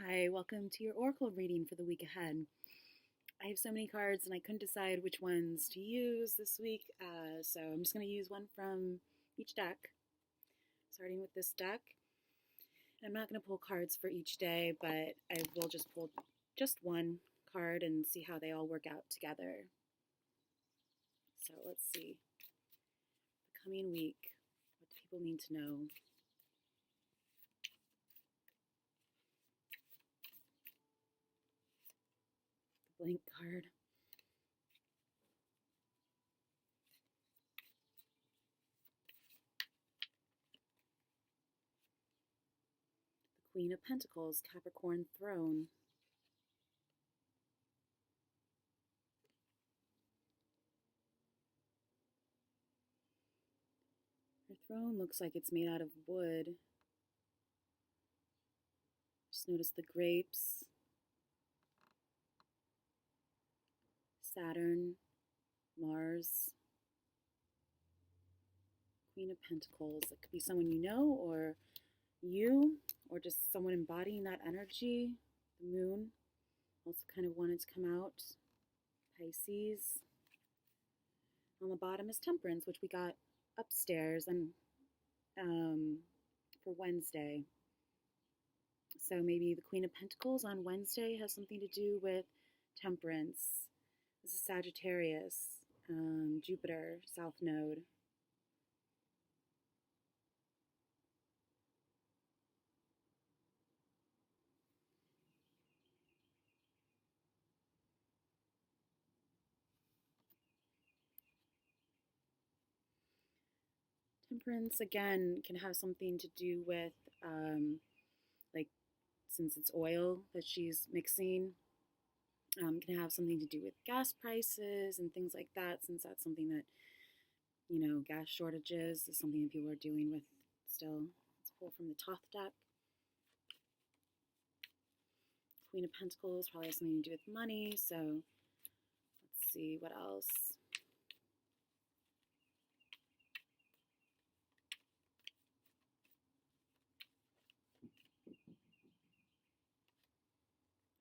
Hi, welcome to your Oracle reading for the week ahead. I have so many cards and I couldn't decide which ones to use this week, so I'm just going to use one from each deck, starting with this deck. I'm not going to pull cards for each day, but I will just pull just one card and see how they all work out together. So let's see. The coming week, what do people need to know? The blank card. Queen of Pentacles, Capricorn throne. Her throne looks like it's made out of wood. Just notice the grapes. Saturn, Mars, Queen of Pentacles. It could be someone you know or just someone embodying that energy. The moon also kind of wanted to come out. Pisces. On the bottom is Temperance, which we got upstairs and for Wednesday. So maybe the Queen of Pentacles on Wednesday has something to do with Temperance. This is Sagittarius, Jupiter, South Node. Temperance, again, can have something to do with, like, since it's oil that she's mixing, can have something to do with gas prices and things like that, since that's something that, gas shortages is something that people are dealing with still. Let's pull from the Thoth deck. Queen of Pentacles probably has something to do with money, so let's see what else.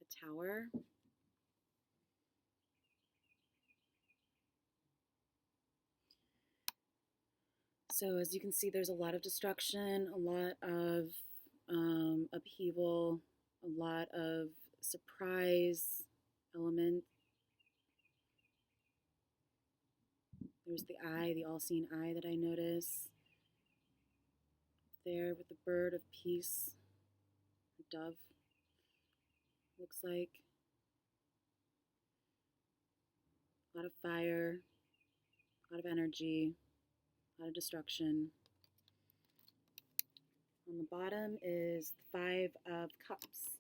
The Tower. So as you can see, there's a lot of destruction, a lot of upheaval, a lot of surprise element. There's the eye, the all-seeing eye that I notice there with the bird of peace, a dove, looks like. A lot of fire, a lot of energy, a lot of destruction. On the bottom is the Five of Cups.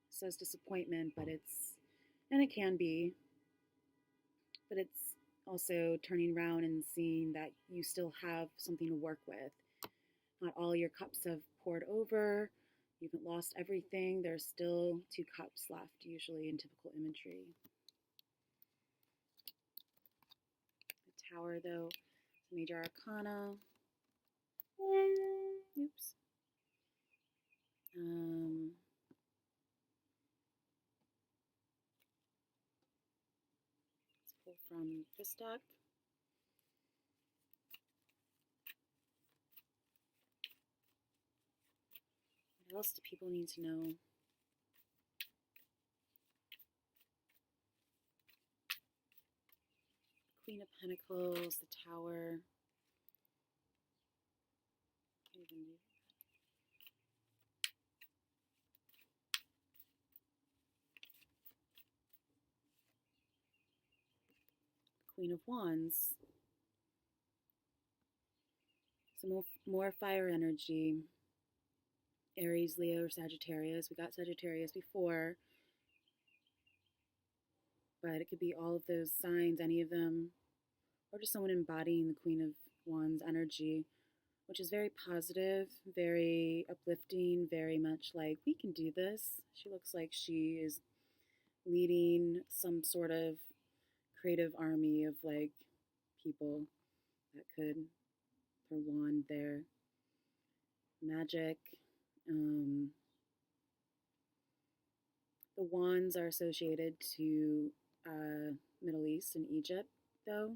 It says disappointment, but it can be, but it's also turning around and seeing that you still have something to work with. Not all your cups have poured over. You haven't lost everything. There's still 2 cups left, usually in typical imagery. The Tower, though, is major arcana. Oops. Let's pull from this deck. What else do people need to know? Queen of Pentacles, the Tower. Queen of Wands. So more fire energy. Aries, Leo, or Sagittarius. We got Sagittarius before, but it could be all of those signs, any of them, or just someone embodying the Queen of Wands energy, which is very positive, very uplifting, very much like, we can do this. She looks like she is leading some sort of creative army of like people that could, her wand there. magic. The wands are associated to Middle East and Egypt, though,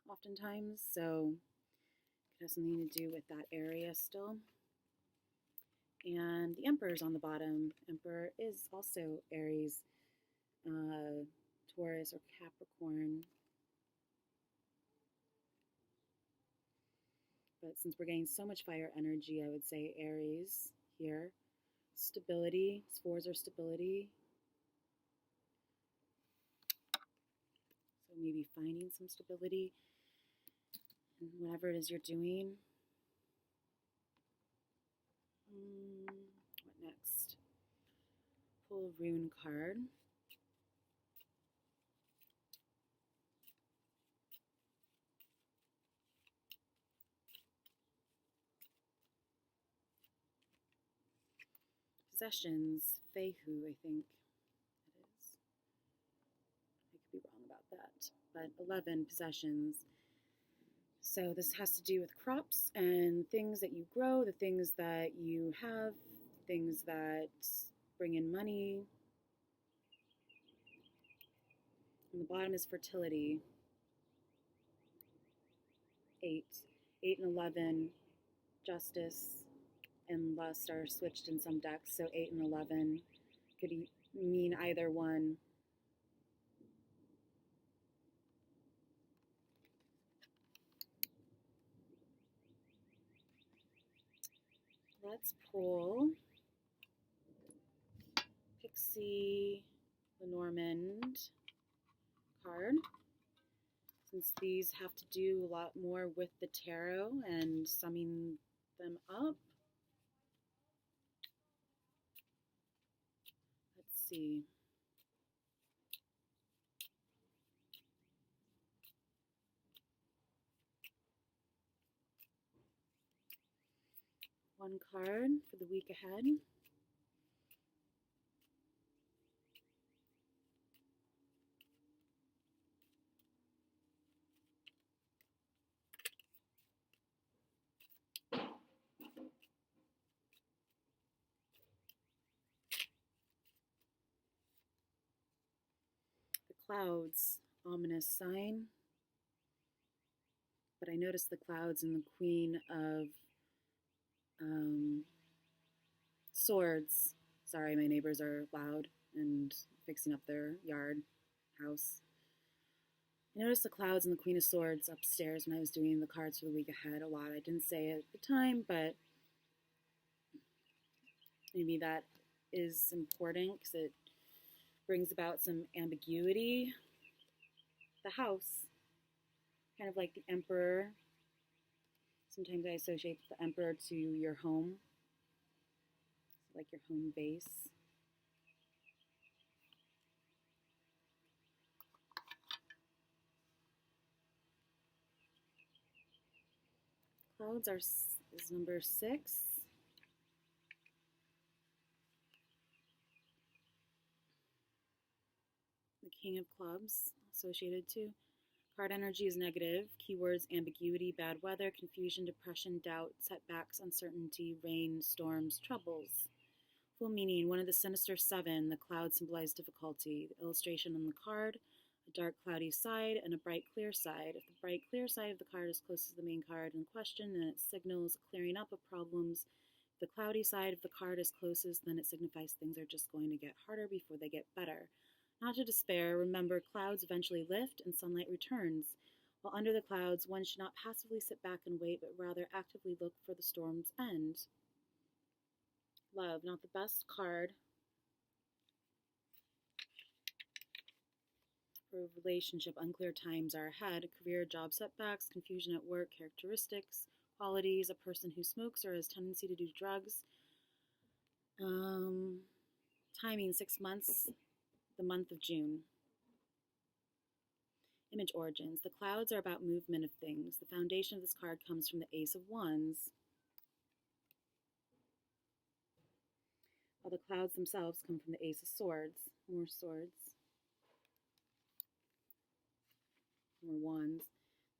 oftentimes. So it has something to do with that area still. And the Emperor's on the bottom. Emperor is also Aries, Taurus, or Capricorn. But since we're getting so much fire energy, I would say Aries here. Stability. Fours are stability. So maybe finding some stability in whatever it is you're doing. What next? Pull a rune card. Possessions. Fehu, I think it is. I could be wrong about that. But 11 possessions. So this has to do with crops and things that you grow, the things that you have, things that bring in money. And the bottom is fertility. 8. 8 and 11, justice and lust are switched in some decks. So 8 and 11 could mean either one. Let's pull Pixie Lenormand card. Since these have to do a lot more with the tarot and summing them up. Let's see. One card for the week ahead. The clouds, ominous sign. But I noticed the clouds and the Queen of Swords. Sorry, my neighbors are loud and fixing up their yard, house. I noticed the clouds and the Queen of Swords upstairs when I was doing the cards for the week ahead a lot. I didn't say it at the time, but maybe that is important because it brings about some ambiguity. The house, kind of like the Emperor. Sometimes I associate the Emperor to your home, like your home base. Clouds is number 6. The King of Clubs associated to. Card energy is negative. Keywords: ambiguity, bad weather, confusion, depression, doubt, setbacks, uncertainty, rain, storms, troubles. Full meaning: one of the sinister 7. The clouds symbolize difficulty. The illustration on the card: a dark cloudy side and a bright clear side. If the bright clear side of the card is closest to the main card in question, then it signals clearing up of problems. If the cloudy side of the card is closest, then it signifies things are just going to get harder before they get better. Not to despair. Remember, clouds eventually lift and sunlight returns. While under the clouds, one should not passively sit back and wait, but rather actively look for the storm's end. Love, not the best card for a relationship. Unclear times are ahead. Career, job setbacks, confusion at work, characteristics, qualities, a person who smokes or has tendency to do drugs. Timing, 6 months, the month of June. Image origins. The clouds are about movement of things. The foundation of this card comes from the Ace of Wands, while the clouds themselves come from the Ace of Swords. More swords. More wands.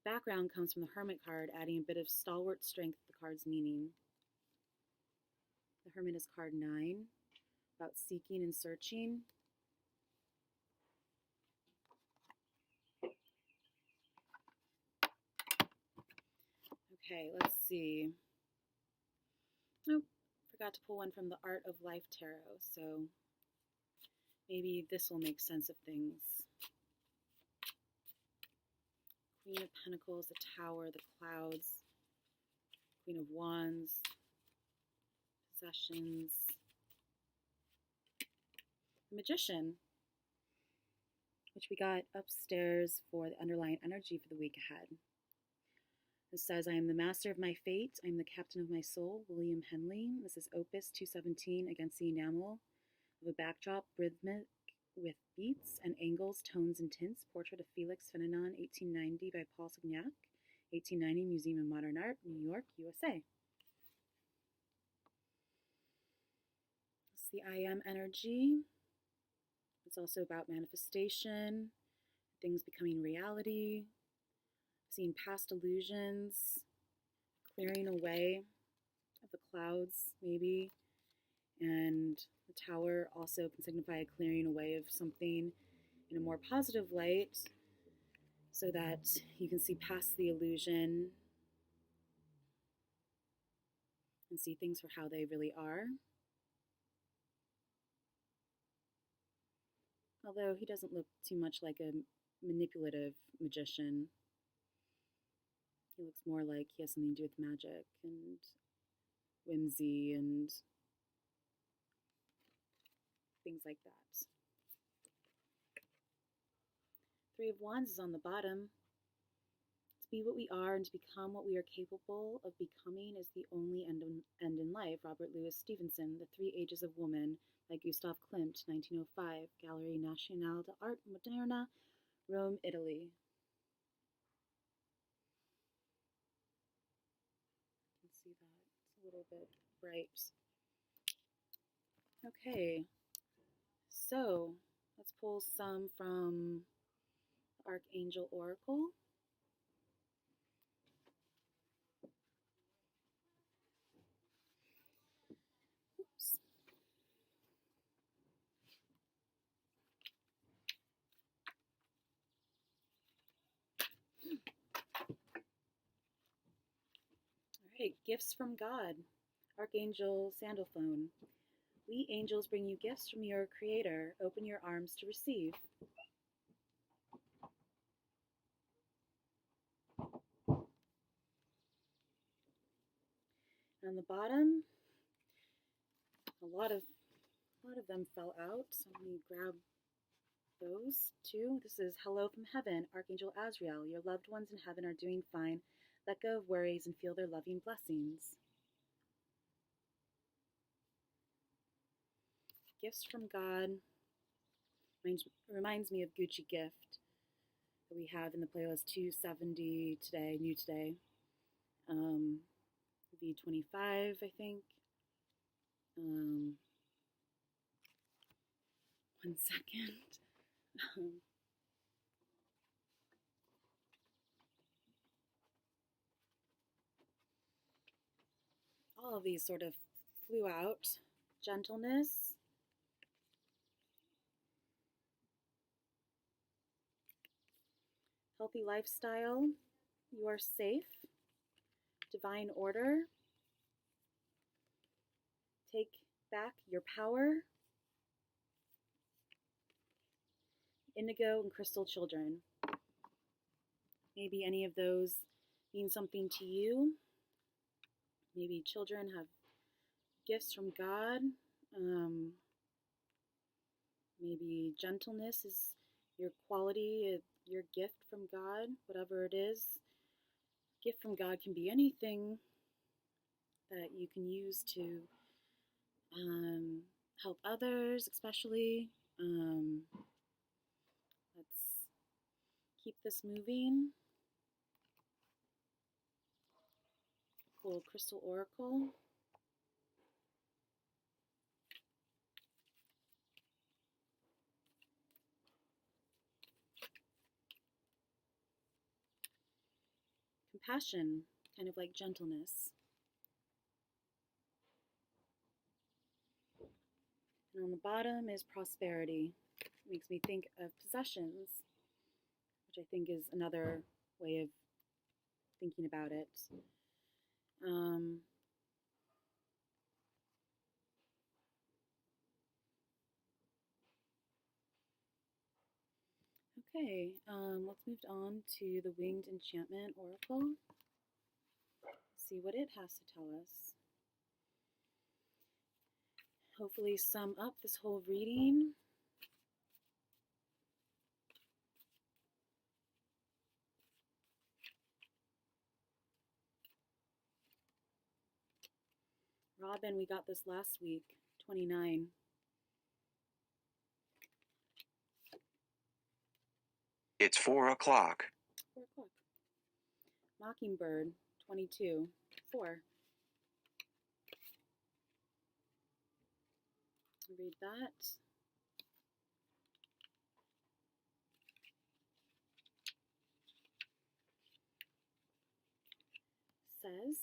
Background comes from the Hermit card, adding a bit of stalwart strength to the card's meaning. The Hermit is card 9, about seeking and searching. Okay, let's see. Nope, forgot to pull one from the Art of Life Tarot, so maybe this will make sense of things. Queen of Pentacles, the Tower, the Clouds, Queen of Wands, Possessions, the Magician, which we got upstairs for the underlying energy for the week ahead. It says, I am the master of my fate. I am the captain of my soul. William Henley. This is Opus 217, Against the Enamel of a Backdrop, Rhythmic with Beats and Angles, Tones and Tints. Portrait of Felix Fénelon, 1890 by Paul Signac. 1890, Museum of Modern Art, New York, USA. It's the I Am energy. It's also about manifestation, things becoming reality, seeing past illusions, clearing away of the clouds, maybe. And the Tower also can signify a clearing away of something in a more positive light so that you can see past the illusion and see things for how they really are. Although he doesn't look too much like a manipulative magician. He looks more like he has something to do with magic and whimsy and things like that. Three of Wands is on the bottom. To be what we are and to become what we are capable of becoming is the only end in life. Robert Louis Stevenson, The Three Ages of Woman by Gustav Klimt, 1905, Galerie Nationale d'Art Moderna, Rome, Italy. You can see that. It's a little bit bright. Okay, so let's pull some from Archangel Oracle. Oops. All right, gifts from God. Archangel Sandalphone. We angels bring you gifts from your Creator. Open your arms to receive. On the bottom, a lot of them fell out, so let me grab those two. This is Hello from Heaven, Archangel Azrael. Your loved ones in heaven are doing fine. Let go of worries and feel their loving blessings. Gifts from God reminds me of Gucci Gift that we have in the playlist 270 today, new today. V25, I think. One second. All of these sort of flew out. Gentleness. Healthy lifestyle. You are safe. Divine order. Take back your power. Indigo and crystal children. Maybe any of those mean something to you. Maybe children have gifts from God. Maybe gentleness is your quality, your gift from God, whatever it is. Gift from God can be anything that you can use to help others, especially. Let's keep this moving. Pull Crystal Oracle. Compassion, kind of like gentleness. And on the bottom is prosperity. It makes me think of possessions, which I think is another way of thinking about it. Okay, let's move on to the Winged Enchantment Oracle. See what it has to tell us. Hopefully sum up this whole reading. Robin, we got this last week, 29. It's 4 o'clock. 4 o'clock. Mockingbird, 22. 4. Read that. Says,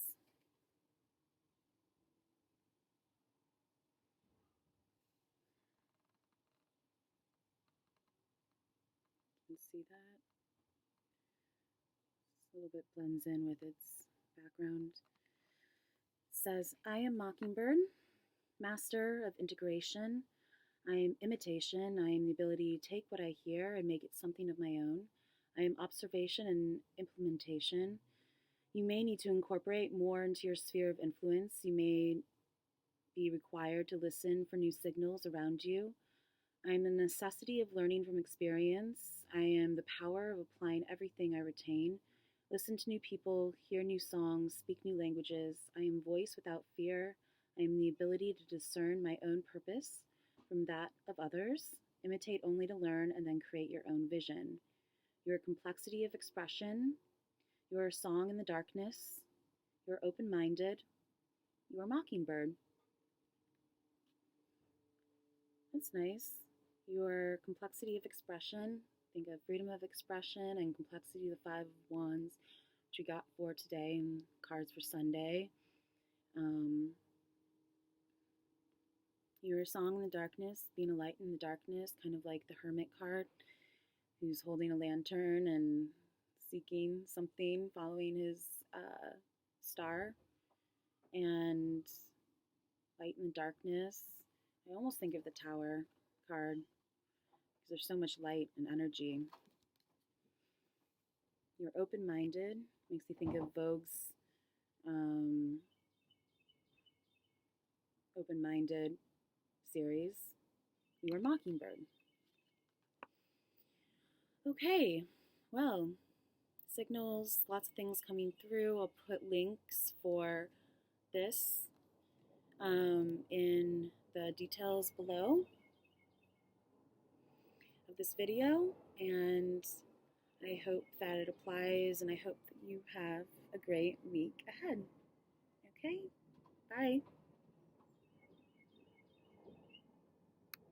you can see that. A little bit blends in with its background. Says, I am Mockingbird, master of integration. I am imitation. I am the ability to take what I hear and make it something of my own. I am observation and implementation. You may need to incorporate more into your sphere of influence. You may be required to listen for new signals around you. I am the necessity of learning from experience. I am the power of applying everything I retain. Listen to new people, hear new songs, speak new languages. I am voice without fear. I am the ability to discern my own purpose from that of others. Imitate only to learn and then create your own vision. Your complexity of expression. You are a song in the darkness. You are open-minded. You are Mockingbird. That's nice. Your complexity of expression. Think of freedom of expression and complexity, the 5 of Wands, which we got for today and cards for Sunday. You're a song in the darkness, being a light in the darkness, kind of like the Hermit card, who's holding a lantern and seeking something, following his star. And light in the darkness. I almost think of the Tower card because there's so much light and energy. You're open-minded. Makes me think of Vogue's open-minded series. You are Mockingbird. Okay, well, signals, lots of things coming through. I'll put links for this in the details below of this video, and I hope that it applies, and I hope that you have a great week ahead. Okay, bye.